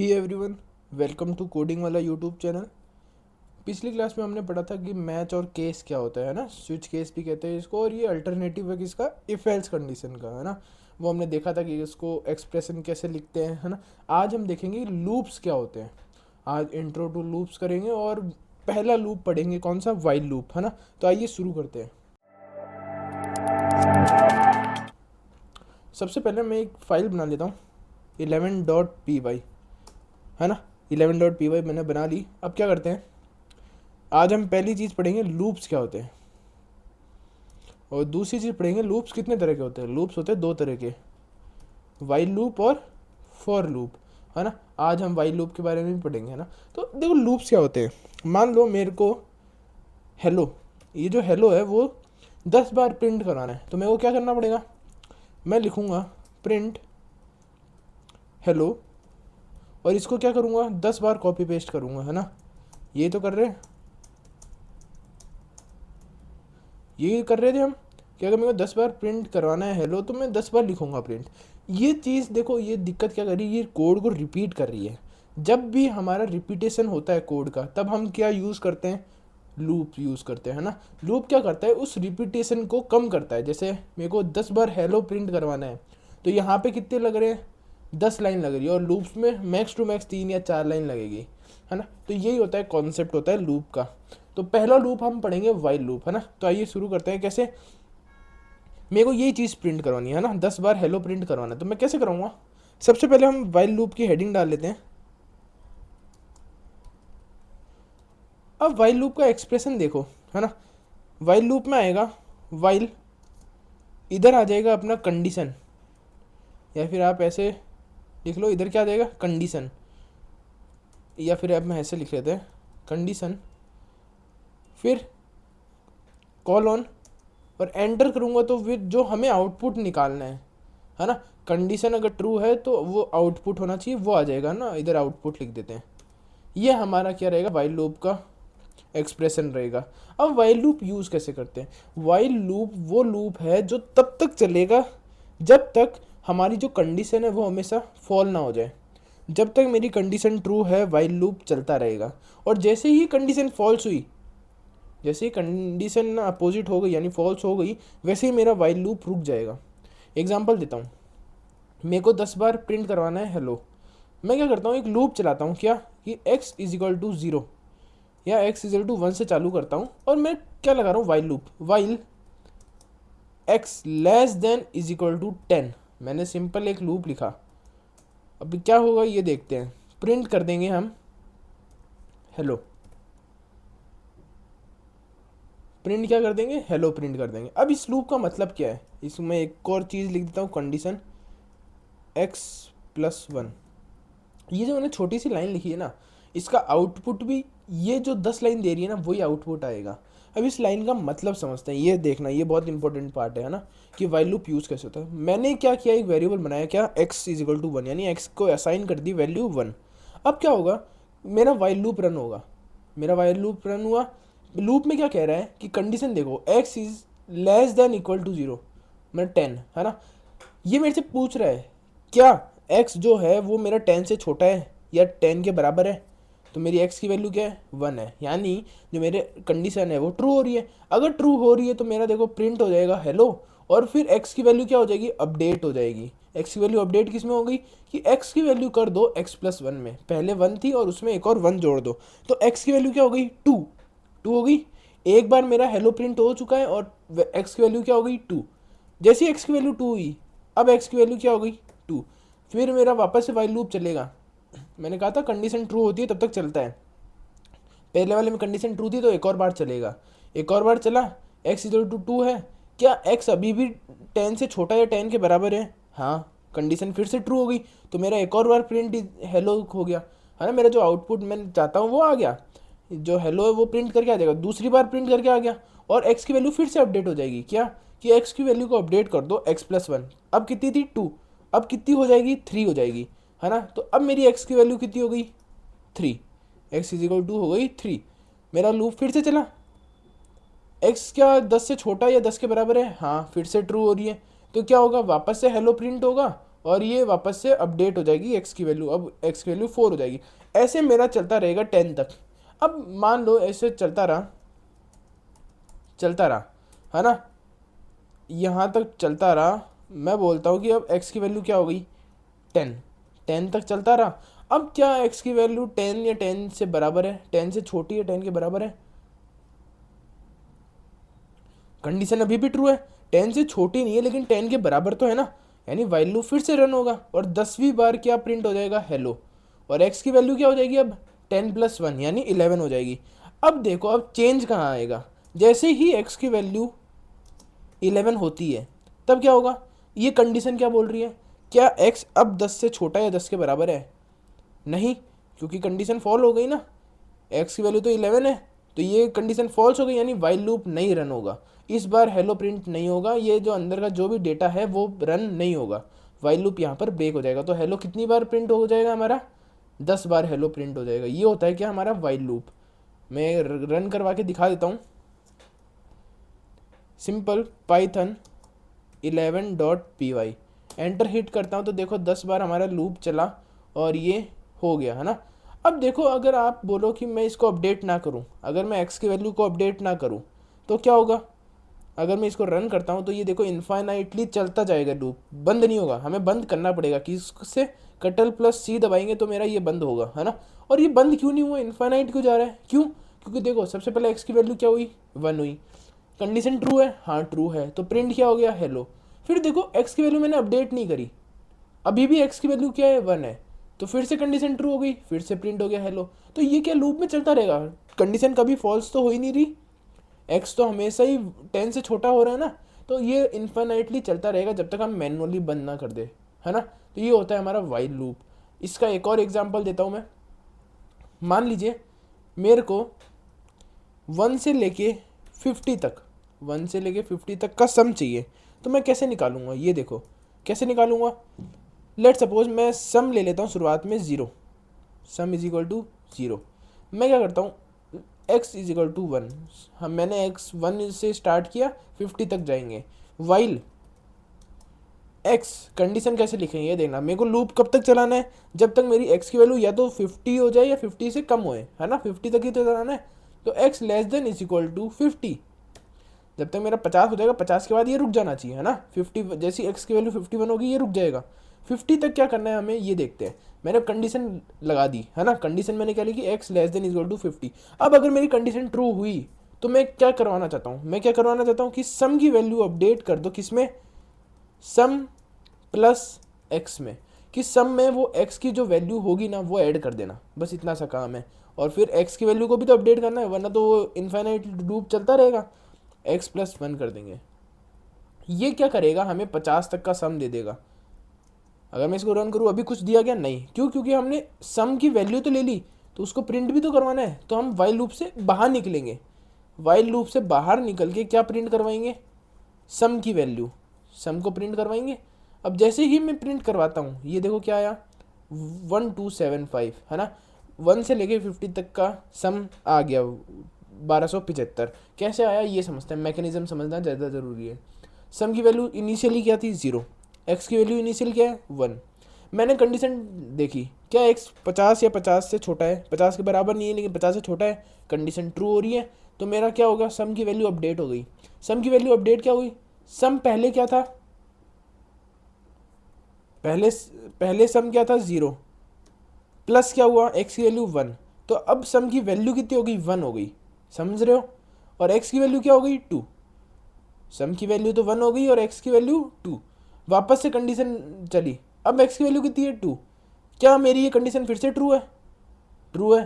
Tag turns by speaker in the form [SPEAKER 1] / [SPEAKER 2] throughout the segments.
[SPEAKER 1] He everyone, welcome to coding वाला YouTube channel. पिछली class में हमने पढ़ा था कि मैच और केस क्या होता है ना, स्विच केस भी कहते हैं इसको, और ये अल्टरनेटिव है किसका, इफ एल्स कंडीशन का, है ना। वो हमने देखा था कि इसको एक्सप्रेशन कैसे लिखते हैं, है ना। आज हम देखेंगे लूप्स क्या होते हैं। आज इंट्रो टू लूप्स करेंगे और पहला लूप पढ़ेंगे कौन सा, वाइल लूप, है ना। तो आइए शुरू करते हैं। सबसे पहले मैं एक फाइल बना लेता हूँ, 11.py, है ना। 11.py मैंने बना ली। अब क्या करते हैं, आज हम पहली चीज़ पढ़ेंगे लूप्स क्या होते हैं, और दूसरी चीज़ पढ़ेंगे लूप्स कितने तरह के होते हैं। लूप्स होते हैं दो तरह के, वाइल लूप और फॉर लूप, है ना। आज हम वाइल लूप के बारे में भी पढ़ेंगे, है ना। तो देखो लूप्स क्या होते हैं। मान लो मेरे को हेलो, ये जो हेलो है वो 10 बार प्रिंट कराना है, तो मेरे को क्या करना पड़ेगा, मैं लिखूँगा प्रिंट हेलो, और इसको क्या करूँगा, 10 बार कॉपी पेस्ट करूँगा, है ना। ये तो कर रहे हैं, ये कर रहे थे हम कि अगर मेरे को 10 बार प्रिंट करवाना है हेलो, तो मैं 10 बार लिखूंगा प्रिंट। ये चीज़ देखो, ये दिक्कत क्या कर रही है, ये कोड को रिपीट कर रही है। जब भी हमारा रिपीटेशन होता है कोड का, तब हम क्या यूज़ करते हैं, लूप यूज़ करते हैं, है ना। लूप क्या करता है, उस रिपीटेशन को कम करता है। जैसे मेरे को 10 बार हेलो प्रिंट करवाना है, तो यहाँ पे कितने लग रहे हैं, 10 लाइन लग रही है, और लूप्स में मैक्स टू मैक्स 3 या 4 लाइन लगेगी, है ना। तो यही होता है, कॉन्सेप्ट होता है लूप का। तो पहला लूप हम पढ़ेंगे वाइल लूप, है ना। तो आइए शुरू करते हैं। कैसे, मेरे को यही चीज़ प्रिंट करवानी है ना, 10 बार हेलो प्रिंट करवाना है, तो मैं कैसे कराऊंगा। सबसे पहले हम वाइल लूप की हेडिंग डाल लेते हैं। अब वाइल लूप का एक्सप्रेशन देखो, है ना। वाइल लूप में आएगा वाइल, इधर आ जाएगा अपना कंडीशन, या फिर आप ऐसे लिख लो, इधर क्या आ जाएगा कंडीशन, या फिर आप मैं ऐसे लिख लेते हैं कंडीशन, फिर कॉलन, और एंटर करूँगा तो फिर जो हमें आउटपुट निकालना है ना। कंडीशन अगर ट्रू है तो वो आउटपुट होना चाहिए, वो आ जाएगा ना, इधर आउटपुट लिख देते हैं। ये हमारा क्या रहेगा, वाइल लूप का एक्सप्रेशन रहेगा। अब वाइल लूप यूज़ कैसे करते हैं। वाइल लूप वो लूप है जो तब तक चलेगा जब तक हमारी जो कंडीशन है वो हमेशा फॉल ना हो जाए। जब तक मेरी कंडीशन ट्रू है, वाइल लूप चलता रहेगा। और जैसे ही कंडीशन फॉल्स हुई, जैसे ही कंडीशन अपोजिट हो गई यानी फॉल्स हो गई, वैसे ही मेरा वाइल लूप रुक जाएगा। एग्जांपल देता हूँ, मेरे को 10 बार प्रिंट करवाना है हेलो। मैं क्या करता हूँ, एक लूप चलाता हूँ, क्या कि x इज इक्वल टू 0 या x इज इक्वल टू 1 से चालू करता हूँ, और मैं क्या लगा रहा हूँ, while loop, while x less than is equal to 10। मैंने सिंपल एक लूप लिखा। अब क्या होगा ये देखते हैं, प्रिंट कर देंगे हम हेलो, प्रिंट क्या कर देंगे, हेलो प्रिंट कर देंगे। अब इस लूप का मतलब क्या है, इसमें एक और चीज़ लिख देता हूँ, कंडीशन x+1। ये जो मैंने छोटी सी लाइन लिखी है ना, इसका आउटपुट भी ये जो 10 लाइन दे रही है ना, वही आउटपुट आएगा। अब इस लाइन का मतलब समझते हैं, ये देखना, ये बहुत इंपॉर्टेंट पार्ट है ना, कि वाइल लूप यूज़ कैसे होता है। मैंने क्या किया, एक वेरिएबल बनाया, क्या x इज इक्वल टू 1, यानी x को असाइन कर दी वैल्यू 1। अब क्या होगा, मेरा वाइल लूप रन होगा, मेरा वाइल लूप रन हुआ। लूप में क्या कह रहा है कि कंडीशन देखो, x is less than equal to 0, मतलब 10, है ना। ये मेरे से पूछ रहा है क्या x जो है वो मेरा 10 से छोटा है या 10 के बराबर है। तो मेरी x की वैल्यू क्या है, 1 है, यानी जो मेरे कंडीशन है वो ट्रू हो रही है। अगर ट्रू हो रही है तो मेरा देखो प्रिंट हो जाएगा हेलो, और फिर x की वैल्यू क्या हो जाएगी, अपडेट हो जाएगी। x की वैल्यू अपडेट किस में हो गई, कि x की वैल्यू कर दो x+1 में, पहले 1 थी और उसमें एक और 1 जोड़ दो, तो x की वैल्यू क्या हो गई, 2, 2 हो गई। एक बार मेरा हेलो प्रिंट हो चुका है, और x की वैल्यू क्या हो गई, 2। जैसे ही x की वैल्यू 2 हुई, अब x की वैल्यू क्या हो गई, 2। फिर मेरा वापस से वाइल लूप चलेगा। मैंने कहा था कंडीशन ट्रू होती है तब तक चलता है। पहले वाले में कंडीशन ट्रू थी तो एक और बार चलेगा, एक और बार चला, x इक्वल टू 2 है, क्या x अभी भी 10 से छोटा या 10 के बराबर है, हाँ, कंडीशन फिर से ट्रू हो गई, तो मेरा एक और बार प्रिंट हेलो हो गया, है ना। मेरा जो आउटपुट मैं चाहता हूँ वो आ गया, जो हेलो है वो प्रिंट करके आ जाएगा, दूसरी बार प्रिंट करके आ गया, और x की वैल्यू फिर से अपडेट हो जाएगी, क्या कि x की वैल्यू को अपडेट कर दो x+1। अब कितनी थी, 2, अब कितनी हो जाएगी, 3 हो जाएगी, है ना। तो अब मेरी x की वैल्यू कितनी हो गई, 3, x इज इक्वल टू हो गई 3। मेरा लूप फिर से चला, x क्या 10 से छोटा या 10 के बराबर है, हाँ, फिर से ट्रू हो रही है, तो क्या होगा, वापस से हेलो प्रिंट होगा, और ये वापस से अपडेट हो जाएगी एक्स की वैल्यू, अब एक्स की वैल्यू 4 हो जाएगी। ऐसे मेरा चलता रहेगा 10 तक। अब मान लो ऐसे चलता रहा है ना, यहाँ तक चलता रहा। मैं बोलता हूँ कि अब एक्स की वैल्यू क्या हो गई 10, 10 तक चलता रहा। अब क्या एक्स की वैल्यू 10 या 10 से बराबर है, 10 से छोटी है, 10 के बराबर है? कंडीशन अभी भी ट्रू है, 10 से छोटी नहीं है लेकिन 10 के बराबर तो है ना, यानी वाइल लूप फिर से रन होगा और 10वीं बार क्या प्रिंट हो जाएगा, हेलो। और एक्स की वैल्यू क्या हो जाएगी अब 10+1 यानी 11 हो जाएगी। अब देखो अब चेंज कहाँ आएगा, जैसे ही एक्स की वैल्यू 11 होती है तब क्या होगा, ये कंडीशन क्या बोल रही है, क्या एक्स अब 10 से छोटा या 10 के बराबर है? नहीं, क्योंकि कंडीशन फॉल हो गई ना, एक्स की वैल्यू तो 11 है, तो ये कंडीशन फॉल्स हो गई यानी वाइल लूप नहीं रन होगा। इस बार हेलो प्रिंट नहीं होगा, ये जो अंदर का जो भी डेटा है वो रन नहीं होगा, वाइल लूप यहाँ पर ब्रेक हो जाएगा। तो हेलो कितनी बार प्रिंट हो जाएगा हमारा, 10 बार हेलो प्रिंट हो जाएगा। ये होता है क्या हमारा वाइल लूप। मैं रन करवा के दिखा देता हूँ। Simple Python 11.py enter hit करता हूँ तो देखो 10 बार हमारा लूप चला और ये हो गया है ना। अब देखो अगर आप बोलो कि मैं इसको अपडेट ना करूँ, अगर मैं एक्स की वैल्यू को अपडेट ना करूँ तो क्या होगा, अगर मैं इसको रन करता हूँ तो ये देखो इन्फाइनाइटली चलता जाएगा लूप, बंद नहीं होगा। हमें बंद करना पड़ेगा, किससे, Ctrl+C दबाएंगे तो मेरा ये बंद होगा है ना। और ये बंद क्यों नहीं हुआ, इन्फाइनाइट क्यों जा रहा है, क्यों, क्योंकि देखो सबसे पहले एक्स की वैल्यू क्या हुई 1 हुई, कंडीशन ट्रू है, हाँ ट्रू है, तो प्रिंट क्या हो गया हेलो। फिर देखो एक्स की वैल्यू मैंने अपडेट नहीं करी, अभी भी एक्स की वैल्यू क्या है 1 है, तो फिर से कंडीशन ट्रू हो गई, फिर से प्रिंट हो गया हेलो। तो ये क्या लूप में चलता रहेगा, कंडीशन कभी फॉल्स तो हो ही नहीं रही, एक्स तो हमेशा ही 10 से छोटा हो रहा है ना, तो ये इन्फाइनाइटली चलता रहेगा जब तक हम मैनुअली बंद ना कर दे, है ना। तो ये होता है हमारा वाइल लूप। इसका एक और एग्जांपल देता हूँ मैं। मान लीजिए मेरे को 1 से लेके 50 तक, 1 से लेके 50 तक का सम चाहिए, तो मैं कैसे निकालूंगा, ये देखो कैसे निकालूंगा। लेट सपोज मैं सम ले लेता हूँ शुरुआत में 0, सम इज इक्वल टू 0। मैं क्या करता हूँ x इज इक्वल टू 1, हम मैंने x 1 से स्टार्ट किया 50 तक जाएंगे, वाइल x कंडीशन कैसे लिखेंगे ये देखना। मेरे को लूप कब तक चलाना है, जब तक मेरी x की वैल्यू या तो 50 हो जाए या 50 से कम होए, है ना, 50 तक ही तो चलाना है। तो x less than is equal to 50, जब तक मेरा 50 हो जाएगा 50 के बाद ये रुक जाना चाहिए, है ना। 50 जैसी x की वैल्यू 51 होगी ये रुक जाएगा। 50 तक क्या करना है हमें ये देखते हैं। मैंने कंडीशन लगा दी है ना, कंडीशन मैंने क्या लिखी, x less than is equal to 50। अब अगर मेरी कंडीशन ट्रू हुई तो मैं क्या करवाना चाहता हूँ, मैं क्या करवाना चाहता हूँ कि सम की वैल्यू अपडेट कर दो, किसमें, सम प्लस एक्स में, कि सम में वो x की जो वैल्यू होगी ना वो ऐड कर देना, बस इतना सा काम है। और फिर x की वैल्यू को भी तो अपडेट करना है, वरना तो वो इन्फाइनाइट लूप चलता रहेगा। x+1 कर देंगे, ये क्या करेगा, हमें 50 तक का सम दे देगा। अगर मैं इसको रन करूँ अभी कुछ दिया गया नहीं, क्यों, क्योंकि हमने सम की वैल्यू तो ले ली, तो उसको प्रिंट भी तो करवाना है। तो हम वाइल लूप से बाहर निकलेंगे, वाइल लूप से बाहर निकल के क्या प्रिंट करवाएंगे, सम की वैल्यू, सम को प्रिंट करवाएंगे। अब जैसे ही मैं प्रिंट करवाता हूँ ये देखो क्या आया 1275, है ना। 1 से लेके 50 तक का सम आ गया 1275। कैसे आया ये समझते हैं, मैकेनिज्म समझना ज़्यादा ज़रूरी है। सम की वैल्यू इनिशियली क्या थी 0, एक्स की वैल्यू इनिशियल क्या है 1। मैंने कंडीशन देखी, क्या एक्स 50 या 50 से छोटा है, 50 के बराबर नहीं है लेकिन 50 से छोटा है, कंडीशन ट्रू हो रही है, तो मेरा क्या होगा, सम की वैल्यू अपडेट हो गई। सम की वैल्यू अपडेट क्या हुई, सम पहले क्या था, पहले पहले सम क्या था 0, प्लस क्या हुआ एक्स की वैल्यू 1, तो अब सम की वैल्यू कितनी हो गई 1 हो गई, समझ रहे हो। और एक्स की वैल्यू क्या हो गई 2, सम की वैल्यू तो 1 हो गई और एक्स की वैल्यू 2। वापस से कंडीशन चली, अब एक्स की वैल्यू कितनी है 2, क्या मेरी ये कंडीशन फिर से ट्रू है, ट्रू है।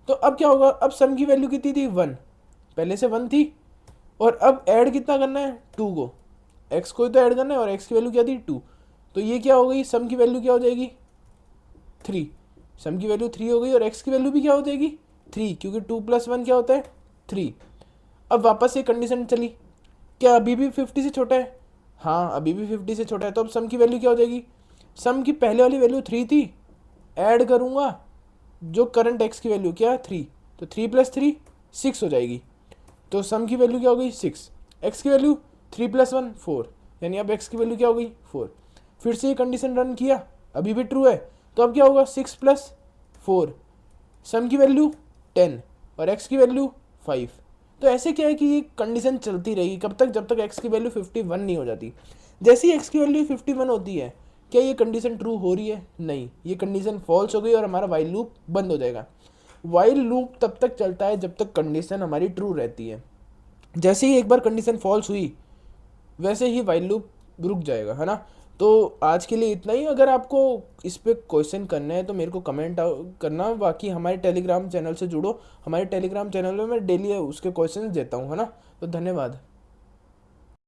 [SPEAKER 1] तो अब क्या होगा, अब सम की वैल्यू कितनी थी 1, पहले से 1 थी, और अब ऐड कितना करना है 2 को, एक्स को तो ऐड करना है और एक्स की वैल्यू क्या थी 2, तो ये क्या हो गई, सम की वैल्यू क्या हो जाएगी 3, सम की वैल्यू 3 हो गई और एक्स की वैल्यू भी क्या हो जाएगी 3, क्योंकि 2+1 क्या होता है 3। अब वापस से कंडीशन चली, क्या अभी भी 50 से छोटा है, हाँ अभी भी 50 से छोटा है, तो अब सम की वैल्यू क्या हो जाएगी, सम की पहले वाली वैल्यू 3 थी, ऐड करूँगा जो करंट एक्स की वैल्यू क्या 3, तो 3+3 6 हो जाएगी, तो सम की वैल्यू क्या हो गई 6, एक्स की वैल्यू 3+1 4, यानी अब एक्स की वैल्यू क्या हो गई 4। फिर से ये कंडीशन रन किया, अभी भी ट्रू है, तो अब क्या होगा, 6 + 4, सम की वैल्यू 10 और एक्स की वैल्यू 5। तो ऐसे क्या है कि ये कंडीशन चलती रहेगी कब तक, जब तक एक्स की वैल्यू 51 नहीं हो जाती। जैसे ही एक्स की वैल्यू 51 होती है, क्या ये कंडीशन ट्रू हो रही है? नहीं, ये कंडीशन फॉल्स हो गई और हमारा वाइल लूप बंद हो जाएगा। वाइल लूप तब तक चलता है जब तक कंडीशन हमारी ट्रू रहती है। जैसे ही एक बार कंडीशन फॉल्स हुई, वैसे ही वाइल लूप रुक जाएगा, है ना। तो आज के लिए इतना ही। अगर आपको इस पे क्वेश्चन करना है तो मेरे को कमेंट करना। बाकी हमारे टेलीग्राम चैनल से जुड़ो, हमारे टेलीग्राम चैनल में मैं डेली उसके क्वेश्चंस देता हूँ, है ना। तो धन्यवाद।